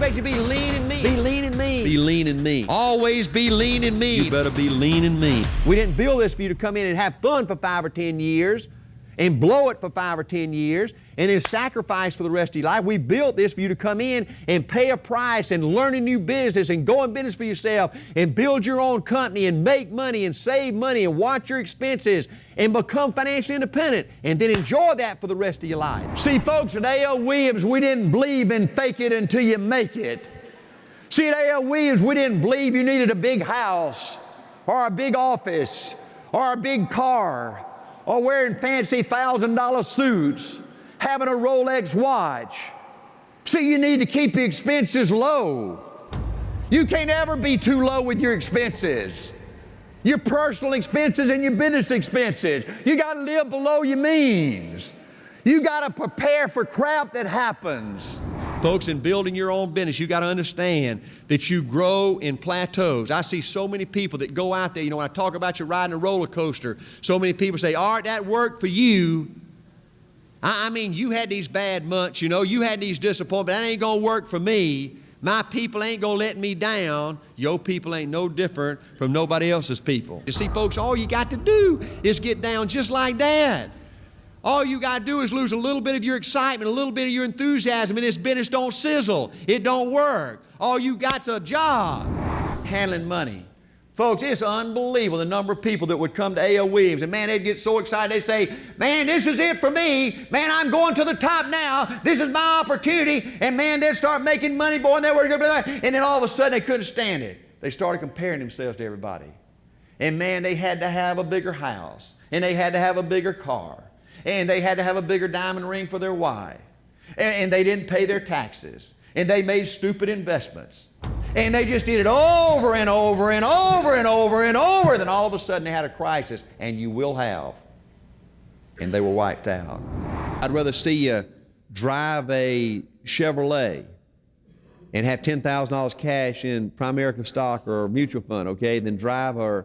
expect you to be lean and mean. Be lean and mean. Be lean and mean. Always be lean and mean. You better be lean and mean. We didn't build this for you to come in and have fun for 5 or 10 years and blow it for 5 or 10 years and then sacrifice for the rest of your life. We built this for you to come in and pay a price and learn a new business and go in business for yourself and build your own company and make money and save money and watch your expenses and become financially independent and then enjoy that for the rest of your life. See, folks, at A.L.Williams, we didn't believe in fake it until you make it. See, at A.L.Williams, we didn't believe you needed a big house or a big office or a big car or wearing fancy $1,000 suits, having a Rolex watch. See, you need to keep your expenses low. You can't ever be too low with your expenses. Your personal expenses and your business expenses. You got to live below your means. You got to prepare for crap that happens. Folks, in building your own business, you got to understand that you grow in plateaus. I see so many people that go out there, you know, when I talk about you riding a roller coaster, so many people say, Art, that worked for you. I mean, you had these bad months, you know, you had these disappointments, that ain't going to work for me. My people ain't going to let me down. Your people ain't no different from nobody else's people. You see, folks, all you got to do is get down just like that. All you got to do is lose a little bit of your excitement, a little bit of your enthusiasm, and this business don't sizzle. It don't work. All you got's a job. Handling money. Folks, it's unbelievable the number of people that would come to A.L.Williams, and man, they'd get so excited, they'd say, man, this is it for me. Man, I'm going to the top now. This is my opportunity. And man, they'd start making money, boy, and they were, and then all of a sudden they couldn't stand it. They started comparing themselves to everybody. And man, they had to have a bigger house, and they had to have a bigger car. And they had to have a bigger diamond ring for their wife. And they didn't pay their taxes. And they made stupid investments. And they just did it over and over and over and over and over. Then all of a sudden they had a crisis, and you will have. And they were wiped out. I'd rather see you drive a Chevrolet and have $10,000 cash in Primerica stock or mutual fund, okay, than drive a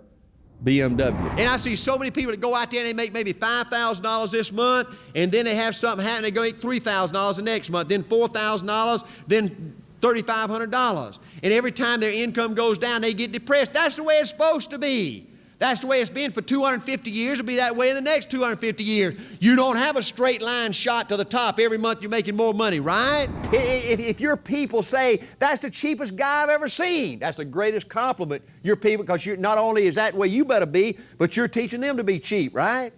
BMW. And I see so many people that go out there and they make maybe $5,000 this month, and then they have something happen, they go make $3,000 the next month, then $4,000, then $3,500. And every time their income goes down, they get depressed. That's the way it's supposed to be. That's the way it's been for 250 years. It'll be that way in the next 250 years. You don't have a straight line shot to the top. Every month you're making more money, right? If your people say, that's the cheapest guy I've ever seen, that's the greatest compliment. Your people, because not only is that the way you better be, but you're teaching them to be cheap, right?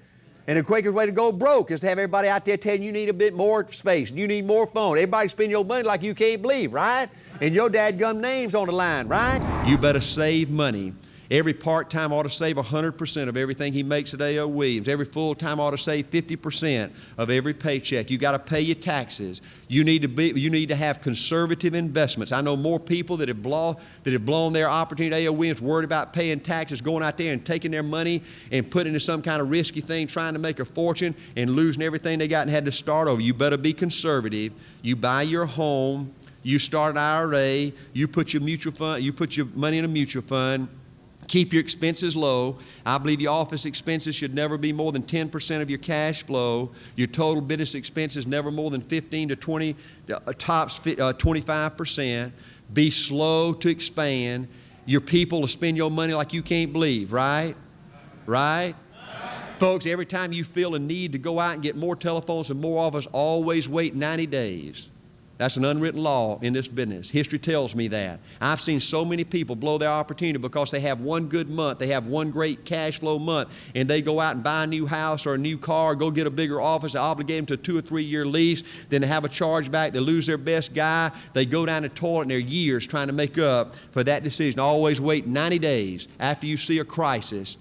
And the quickest way to go broke is to have everybody out there telling you need a bit more space, and you need more phone. Everybody spend your money like you can't believe, right? And your dadgum name's on the line, right? You better save money. Every part-time ought to save 100% of everything he makes at A.L.Williams. Every full-time ought to save 50% of every paycheck. You got to pay your taxes. You need to have conservative investments. I know more people that have blown their opportunity at A.L.Williams, worried about paying taxes, going out there and taking their money and putting it into some kind of risky thing, trying to make a fortune and losing everything they got and had to start over. You better be conservative. You buy your home. You start an IRA. You put your mutual fund. You put your money in a mutual fund. Keep your expenses low. I believe your office expenses should never be more than 10% of your cash flow. Your total business expenses never more than 15 to 20, tops 25%. Be slow to expand. Your people will spend your money like you can't believe, right? Right? Folks, every time you feel a need to go out and get more telephones and more offers, always wait 90 days. That's an unwritten law in this business. History tells me that. I've seen so many people blow their opportunity because they have one good month, they have one great cash flow month, and they go out and buy a new house or a new car, or go get a bigger office, they obligate them to a 2 or 3 year lease, then they have a chargeback, they lose their best guy, they go down the toilet, and they're years trying to make up for that decision. Always wait 90 days after you see a crisis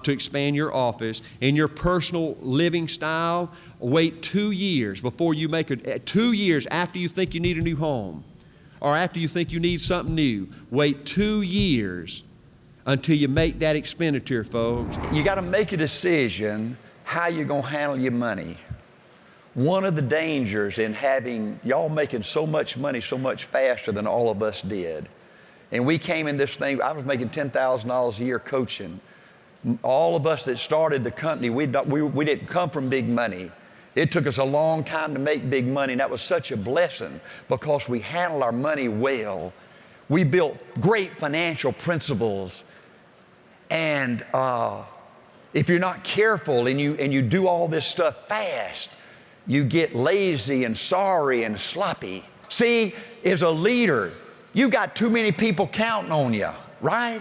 to expand your office. In your personal living style, wait 2 years before you make 2 years after you think you need a new home or after you think you need something new. Wait 2 years until you make that expenditure, folks. You got to make a decision how you're going to handle your money. One of the dangers in having y'all making so much money so much faster than all of us did. And we came in this thing, I was making $10,000 a year coaching. All of us that started the company, we didn't come from big money. It took us a long time to make big money, and that was such a blessing because we handled our money well. We built great financial principles, and if you're not careful and you do all this stuff fast, you get lazy and sorry and sloppy. See, as a leader, you got too many people counting on you, right?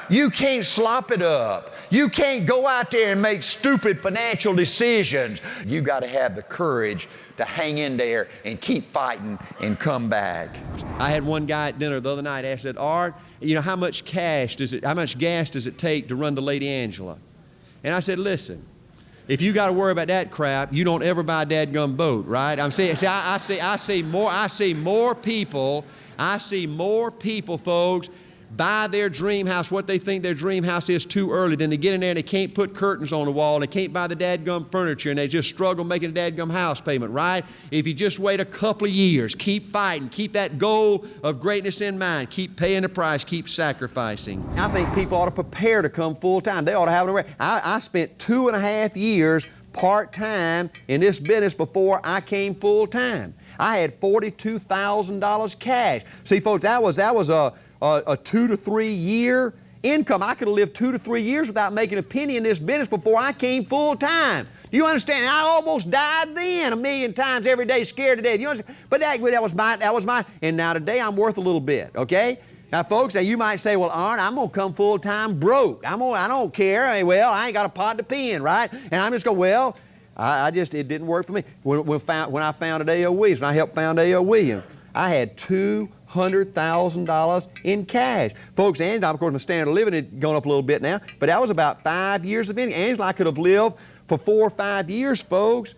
You can't slop it up. You can't go out there and make stupid financial decisions. You got to have the courage to hang in there and keep fighting and come back. I had one guy at dinner the other night ask that, Art, you know, how much gas does it take to run the Lady Angela? And I said, listen, if you got to worry about that crap, you don't ever buy a dadgum boat, right? I'm saying, I see more people, folks, buy their dream house, what they think their dream house is too early. Then they get in there and they can't put curtains on the wall. They can't buy the dadgum furniture, and they just struggle making a dadgum house payment, right? If you just wait a couple of years, keep fighting, keep that goal of greatness in mind, keep paying the price, keep sacrificing. I think people ought to prepare to come full time. They ought to have an array. I spent 2.5 years part-time in this business before I came full time. I had $42,000 cash. See, folks, that was a 2 to 3 year income. I could have lived 2 to 3 years without making a penny in this business before I came full time. Do you understand? I almost died then 1,000,000 times every day, scared to death. You understand? But that was mine. And now today I'm worth a little bit, okay? Now, folks, now you might say, well, Arn, I'm going to come full time broke. I don't care. Well, I ain't got a pot to pee in, right? And I'm just going, well, it didn't work for me. When I founded A.L.Williams, when I helped found A.L.Williams, I had $200,000 in cash. Folks, Angela, of course, my standard of living had gone up a little bit now, but that was about 5 years of income. Angela, I could have lived for 4 or 5 years, folks,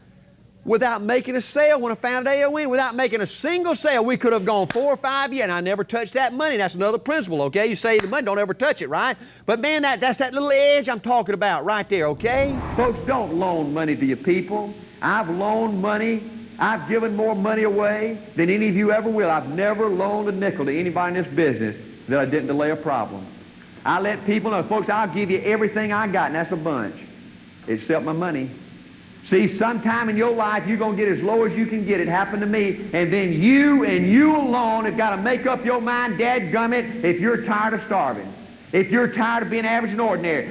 without making a sale when I founded A.L.Williams. Without making a single sale, we could have gone 4 or 5 years, and I never touched that money. That's another principle, okay? You save the money, don't ever touch it, right? But man, that's that little edge I'm talking about right there, okay? Folks, don't loan money to your people. I've loaned money. I've given more money away than any of you ever will. I've never loaned a nickel to anybody in this business that I didn't delay a problem. I let people know, folks, I'll give you everything I got, and that's a bunch, except my money. See, sometime in your life, you're going to get as low as you can get. It happened to me. And then you and you alone have got to make up your mind, dadgummit, if you're tired of starving. If you're tired of being average and ordinary.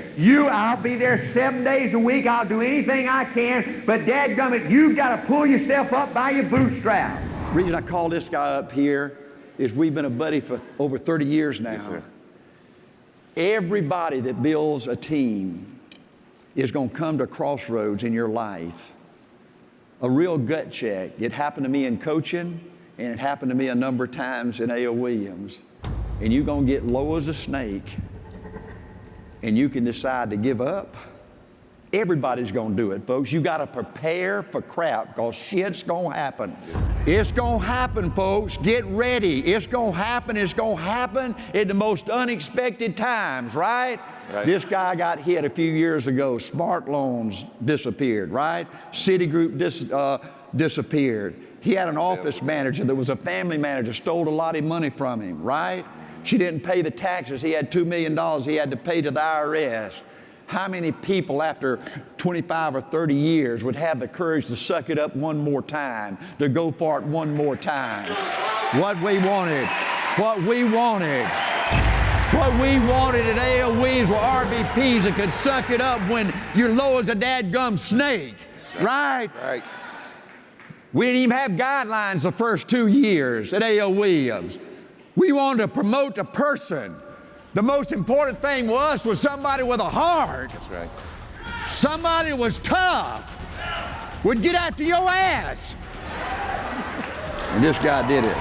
I'll be there 7 days a week. I'll do anything I can. But dadgummit, you've got to pull yourself up by your bootstraps. The reason I call this guy up here is we've been a buddy for over 30 years now. Yes, sir. Everybody that builds a team is going to come to a crossroads in your life. A real gut check. It happened to me in coaching, and it happened to me a number of times in A.L.Williams. And you're going to get low as a snake, and you can decide to give up. Everybody's going to do it, folks. You got to prepare for crap, because shit's going to happen. It's going to happen, folks. Get ready. It's going to happen. It's going to happen at the most unexpected times, right? Right. This guy got hit a few years ago. Smart loans disappeared, right? Citigroup disappeared. He had an office manager that was a family manager, stole a lot of money from him, right? She didn't pay the taxes. He had $2 million he had to pay to the IRS. How many people after 25 or 30 years would have the courage to suck it up one more time, to go for it one more time? What we wanted at A.L.Williams were RVPs that could suck it up when you're low as a dadgum snake, right? Right. We didn't even have guidelines the first 2 years at A.L.Williams. We wanted to promote the person. The most important thing was somebody with a heart. That's right. Somebody who was tough, would get after your ass. And this guy did it.